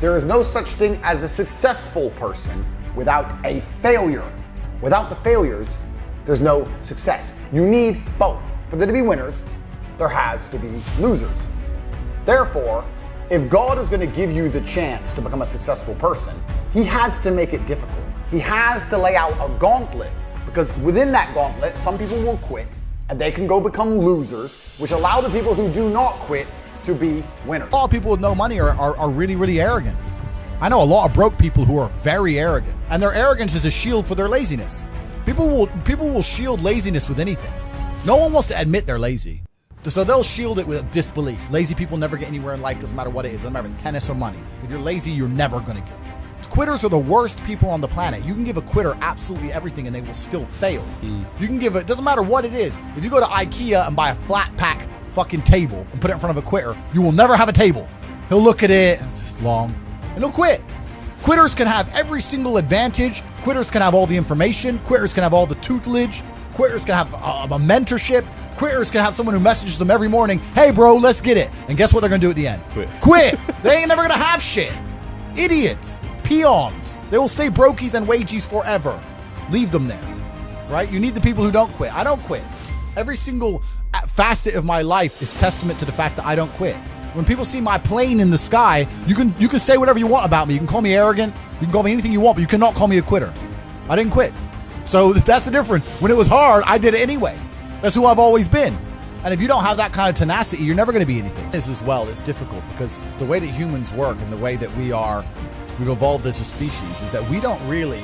There is no such thing as a successful person without a failure. Without the failures, there's no success. You need both. For there to be winners, there has to be losers. Therefore, if God is going to give you the chance to become a successful person, he has to make it difficult. He has to lay out a gauntlet, because within that gauntlet, some people will quit and they can go become losers, which allow the people who do not quit to be winners. A lot of people with no money are really, really arrogant. I know a lot of broke people who are very arrogant, and their arrogance is a shield for their laziness. People will shield laziness with anything. No one wants to admit they're lazy, so they'll shield it with disbelief. Lazy people never get anywhere in life, doesn't matter what it is. Doesn't matter if it's tennis or money. If you're lazy, you're never going to get it. Quitters are the worst people on the planet. You can give a quitter absolutely everything and they will still fail. You can give it, doesn't matter what it is. If you go to IKEA and buy a flat pack fucking table and put it in front of a quitter, you will never have a table. He'll look at it, it's just long, and he'll quit. Quitters can have every single advantage. Quitters can have all the information. Quitters can have all the tutelage. Quitters can have a mentorship. Quitters can have someone who messages them every morning, hey bro, let's get it. And guess what they're gonna do at the end? Quit. They ain't never gonna have shit. Idiots, peons. They will stay brokies and wagies forever. Leave them there, right? You need the people who don't quit. I don't quit. Every single facet of my life is testament to the fact that I don't quit. When people see my plane in the sky, you can say whatever you want about me. You can call me arrogant. You can call me anything you want, but you cannot call me a quitter. I didn't quit. So that's the difference. When it was hard, I did it anyway. That's who I've always been. And if you don't have that kind of tenacity, you're never going to be anything. This as well is difficult because the way that humans work and the way that we've evolved as a species is that we don't really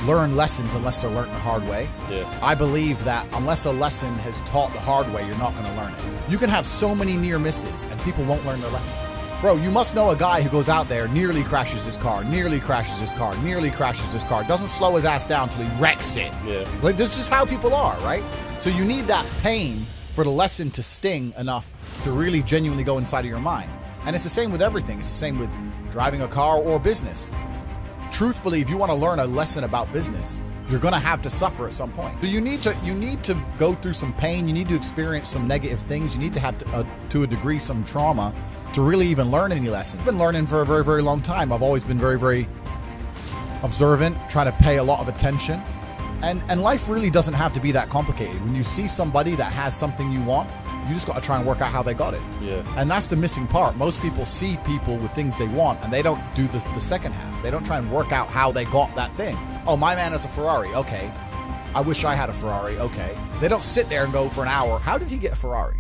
learn lessons unless they're learned the hard way. Yeah. I believe that unless a lesson is taught the hard way, you're not going to learn it. You can have so many near misses and people won't learn their lesson. Bro, you must know a guy who goes out there, nearly crashes his car, nearly crashes his car, nearly crashes his car, doesn't slow his ass down till he wrecks it. Yeah. Like, this is how people are, right? So you need that pain for the lesson to sting enough to really genuinely go inside of your mind. And it's the same with everything. It's the same with driving a car or business. Truthfully, if you want to learn a lesson about business, you're going to have to suffer at some point. So you need to go through some pain. You need to experience some negative things. You need to have to a degree some trauma to really even learn any lesson. I've been learning for a very, very long time. I've always been very, very observant, trying to pay a lot of attention. And life really doesn't have to be that complicated. When you see somebody that has something you want, you just got to try and work out how they got it. Yeah. And that's the missing part. Most people see people with things they want and they don't do the second half. They don't try and work out how they got that thing. Oh, my man has a Ferrari. Okay. I wish I had a Ferrari. Okay. They don't sit there and go for an hour, how did he get a Ferrari?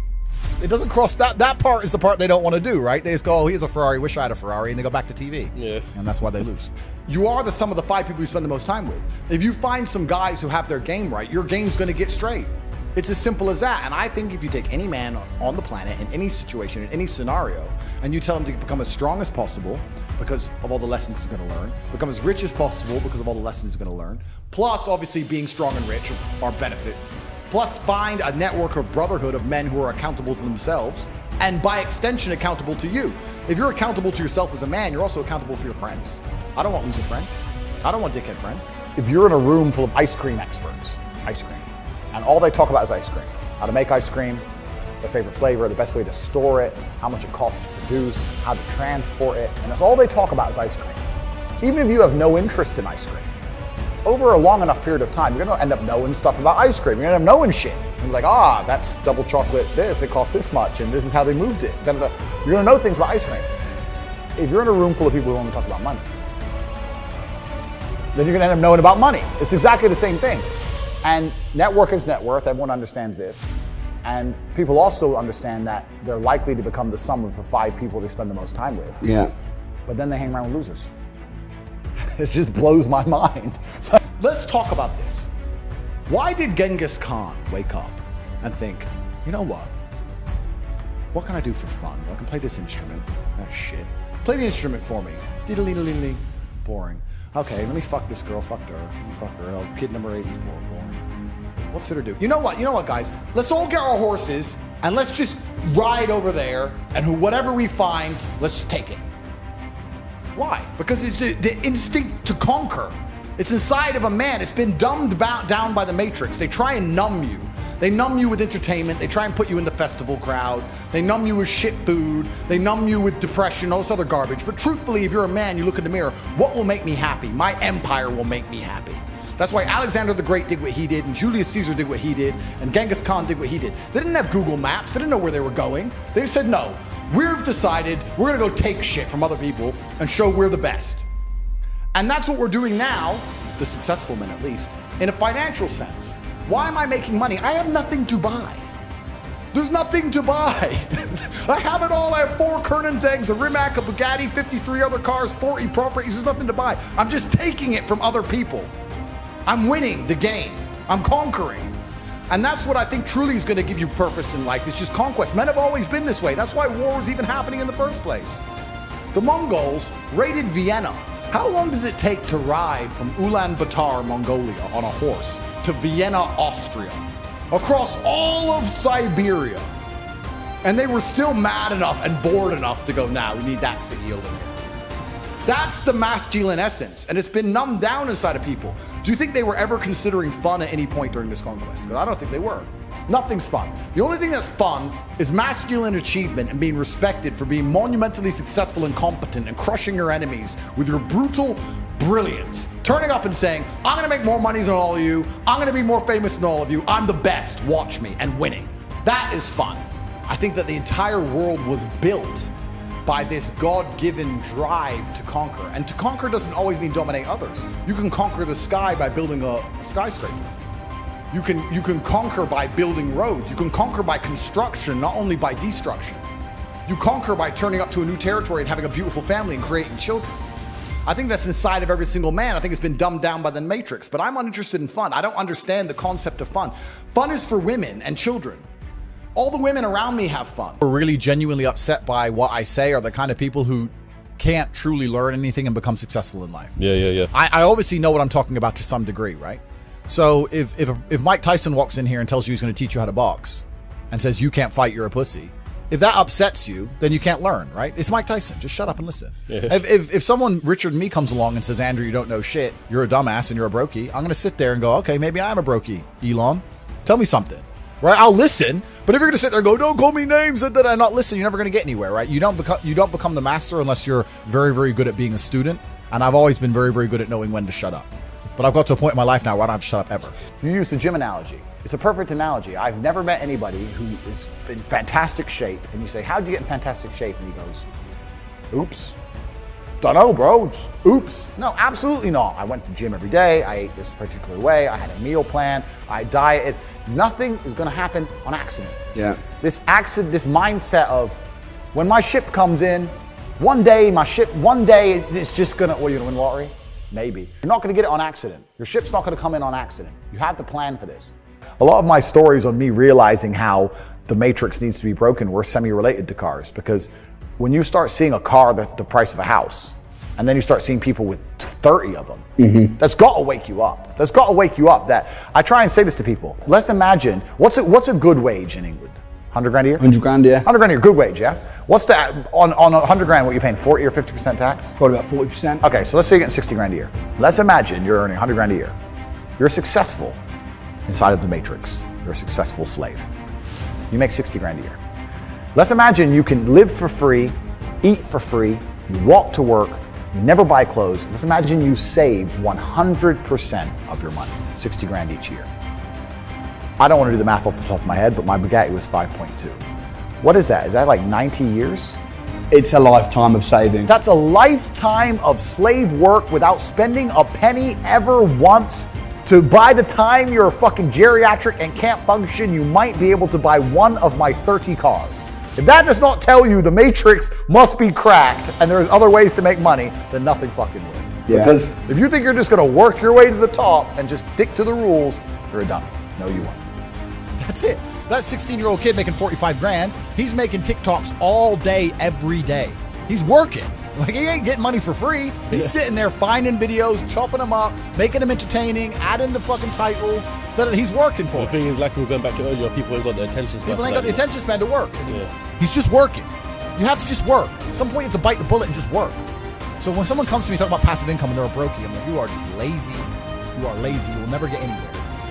It doesn't cross that part is the part they don't want to do, right? They just go, oh, he has a Ferrari, wish I had a Ferrari, and they go back to TV. Yeah. And that's why they lose. You are the sum of the 5 people you spend the most time with. If you find some guys who have their game right, your game's going to get straight. It's as simple as that. And I think if you take any man on the planet in any situation, in any scenario, and you tell him to become as strong as possible because of all the lessons he's going to learn, become as rich as possible because of all the lessons he's going to learn, plus obviously being strong and rich are benefits, plus find a network of brotherhood of men who are accountable to themselves and by extension accountable to you. If you're accountable to yourself as a man, you're also accountable for your friends. I don't want loser friends. I don't want dickhead friends. If you're in a room full of ice cream experts, and all they talk about is ice cream, how to make ice cream, their favorite flavor, the best way to store it, how much it costs to produce, how to transport it, and that's all they talk about is ice cream. Even if you have no interest in ice cream, over a long enough period of time, you're gonna end up knowing stuff about ice cream. You're gonna end up knowing shit. You're like, ah, that's double chocolate this, it costs this much, and this is how they moved it. You're gonna know things about ice cream. If you're in a room full of people who only talk about money, then you're gonna end up knowing about money. It's exactly the same thing. And network is net worth, everyone understands this. And people also understand that they're likely to become the sum of the 5 people they spend the most time with. Yeah. But then they hang around with losers. It just blows my mind. So, let's talk about this. Why did Genghis Khan wake up and think, you know what can I do for fun? I can play this instrument. Oh shit. Play the instrument for me. Diddle-diddle-diddle. Boring. Okay, let me fuck this girl, fucked her. Let me fuck her. Oh, kid number 84, boring. What's there to do? You know what, guys? Let's all get our horses and let's just ride over there and whatever we find, let's just take it. Why? Because it's the instinct to conquer. It's inside of a man. It's been dumbed down by the Matrix. They try and numb you. They numb you with entertainment. They try and put you in the festival crowd. They numb you with shit food. They numb you with depression, all this other garbage. But truthfully, if you're a man, you look in the mirror, what will make me happy? My empire will make me happy. That's why Alexander the Great did what he did, and Julius Caesar did what he did, and Genghis Khan did what he did. They didn't have Google Maps. They didn't know where they were going. They just said, no, we've decided we're gonna go take shit from other people and show we're the best. And that's what we're doing now, the successful men at least, in a financial sense. Why am I making money? I have nothing to buy. There's nothing to buy. I have it all. I have 4 Kernan's eggs, a Rimac, a Bugatti, 53 other cars, 40 properties. There's nothing to buy. I'm just taking it from other people. I'm winning the game. I'm conquering. And that's what I think truly is going to give you purpose in life. It's just conquest. Men have always been this way. That's why war was even happening in the first place. The Mongols raided Vienna. How long does it take to ride from Ulaanbaatar, Mongolia, on a horse to Vienna, Austria, across all of Siberia? And they were still mad enough and bored enough to go, nah, we need that city over there. That's the masculine essence, and it's been numbed down inside of people. Do you think they were ever considering fun at any point during this conquest? Because I don't think they were. Nothing's fun. The only thing that's fun is masculine achievement and being respected for being monumentally successful and competent and crushing your enemies with your brutal brilliance. Turning up and saying, I'm gonna make more money than all of you. I'm gonna be more famous than all of you. I'm the best, watch me, and winning. That is fun. I think that the entire world was built by this God-given drive to conquer. And to conquer doesn't always mean dominate others. You can conquer the sky by building a skyscraper. You can conquer by building roads. You can conquer by construction, not only by destruction. You conquer by turning up to a new territory and having a beautiful family and creating children. I think that's inside of every single man. I think it's been dumbed down by the Matrix, but I'm uninterested in fun. I don't understand the concept of fun. Fun is for women and children. All the women around me have fun. We're really genuinely upset by what I say are the kind of people who can't truly learn anything and become successful in life. Yeah. I obviously know what I'm talking about to some degree, right? So if Mike Tyson walks in here and tells you he's going to teach you how to box and says you can't fight, you're a pussy, if that upsets you, then you can't learn, right? It's Mike Tyson. Just shut up and listen. Yeah. If someone, Richard Me, comes along and says, Andrew, you don't know shit, you're a dumbass and you're a brokey, I'm going to sit there and go, okay, maybe I'm a brokey, Elon. Tell me something, right? I'll listen, but if you're going to sit there and go, don't call me names and then I not listen, you're never going to get anywhere, right? You don't become the master unless you're very, very good at being a student. And I've always been very, very good at knowing when to shut up. But I've got to a point in my life now where I don't have to shut up ever. You used the gym analogy. It's a perfect analogy. I've never met anybody who is in fantastic shape, and you say, how'd you get in fantastic shape? And he goes, oops. Dunno, bro. Just, oops. No, absolutely not. I went to the gym every day. I ate this particular way. I had a meal plan. I dieted. Nothing is going to happen on accident. Yeah. This mindset of when my ship comes in, one day it's just going to, well, you're going to win the lottery? Maybe. You're not going to get it on accident. Your ship's not going to come in on accident. You have to plan for this. A lot of my stories on me realizing how the matrix needs to be broken were semi-related to cars, because when you start seeing a car the price of a house, and then you start seeing people with 30 of them, that's got to wake you up. That's got to wake you up. That I try and say this to people. Let's imagine, what's a good wage in England? 100 grand a year? 100 grand, yeah. 100 grand a year, good wage, yeah? What's the, on 100 grand, what are you paying, 40 or 50% tax? Probably about 40%. Okay, so let's say you're getting 60 grand a year. Let's imagine you're earning 100 grand a year. You're successful inside of the matrix. You're a successful slave. You make 60 grand a year. Let's imagine you can live for free, eat for free, you walk to work, you never buy clothes. Let's imagine you saved 100% of your money, 60 grand each year. I don't want to do the math off the top of my head, but my Bugatti was 5.2. What is that? Is that like 90 years? It's a lifetime of saving. That's a lifetime of slave work without spending a penny ever once. To by the time you're a fucking geriatric and can't function, you might be able to buy one of my 30 cars. If that does not tell you the matrix must be cracked and there's other ways to make money, then nothing fucking will. Yeah. Because if you think you're just gonna work your way to the top and just stick to the rules, you're a dummy. No, you won't. That's it. That 16-year-old kid making 45 grand, he's making TikToks all day, every day. He's working. Like, he ain't getting money for free. He's sitting there finding videos, chopping them up, making them entertaining, adding the fucking titles that he's working for. The thing is, like we were going back to earlier, people ain't got the attention span. People ain't got the attention span to work. Yeah. He's just working. You have to just work. At some point, you have to bite the bullet and just work. So when someone comes to me talking about passive income and they're a brokey, I'm like, you are just lazy. You are lazy. You will never get anywhere.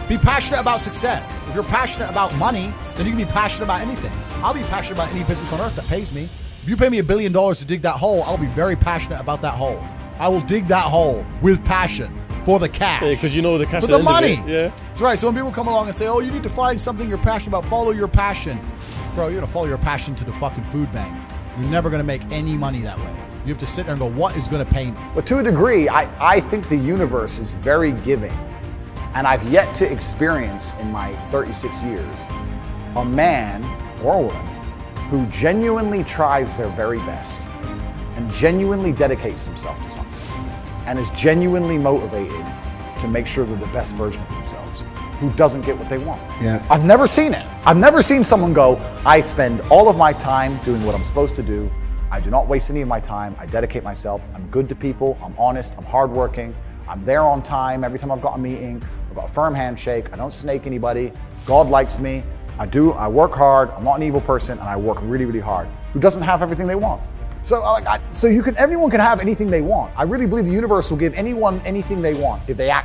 Be passionate about success. If you're passionate about money, then you can be passionate about anything. I'll be passionate about any business on earth that pays me. If you pay me $1 billion to dig that hole, I'll be very passionate about that hole. I will dig that hole with passion for the cash. Yeah, because you know the cash. For the money. Yeah. That's right. So when people come along and say, oh, you need to find something you're passionate about, follow your passion. Bro, you're going to follow your passion to the fucking food bank. You're never going to make any money that way. You have to sit there and go, what is going to pay me? But to a degree, I think the universe is very giving. And I've yet to experience in my 36 years a man or a woman who genuinely tries their very best and genuinely dedicates himself to something and is genuinely motivated to make sure they're the best version of themselves, who doesn't get what they want. Yeah. I've never seen it. I've never seen someone go, I spend all of my time doing what I'm supposed to do. I do not waste any of my time. I dedicate myself. I'm good to people. I'm honest. I'm hardworking. I'm there on time every time I've got a meeting. I've got a firm handshake. I don't snake anybody. God likes me. I work hard. I'm not an evil person, and I work really, really hard. Who doesn't have everything they want? So, everyone can have anything they want. I really believe the universe will give anyone anything they want if they actually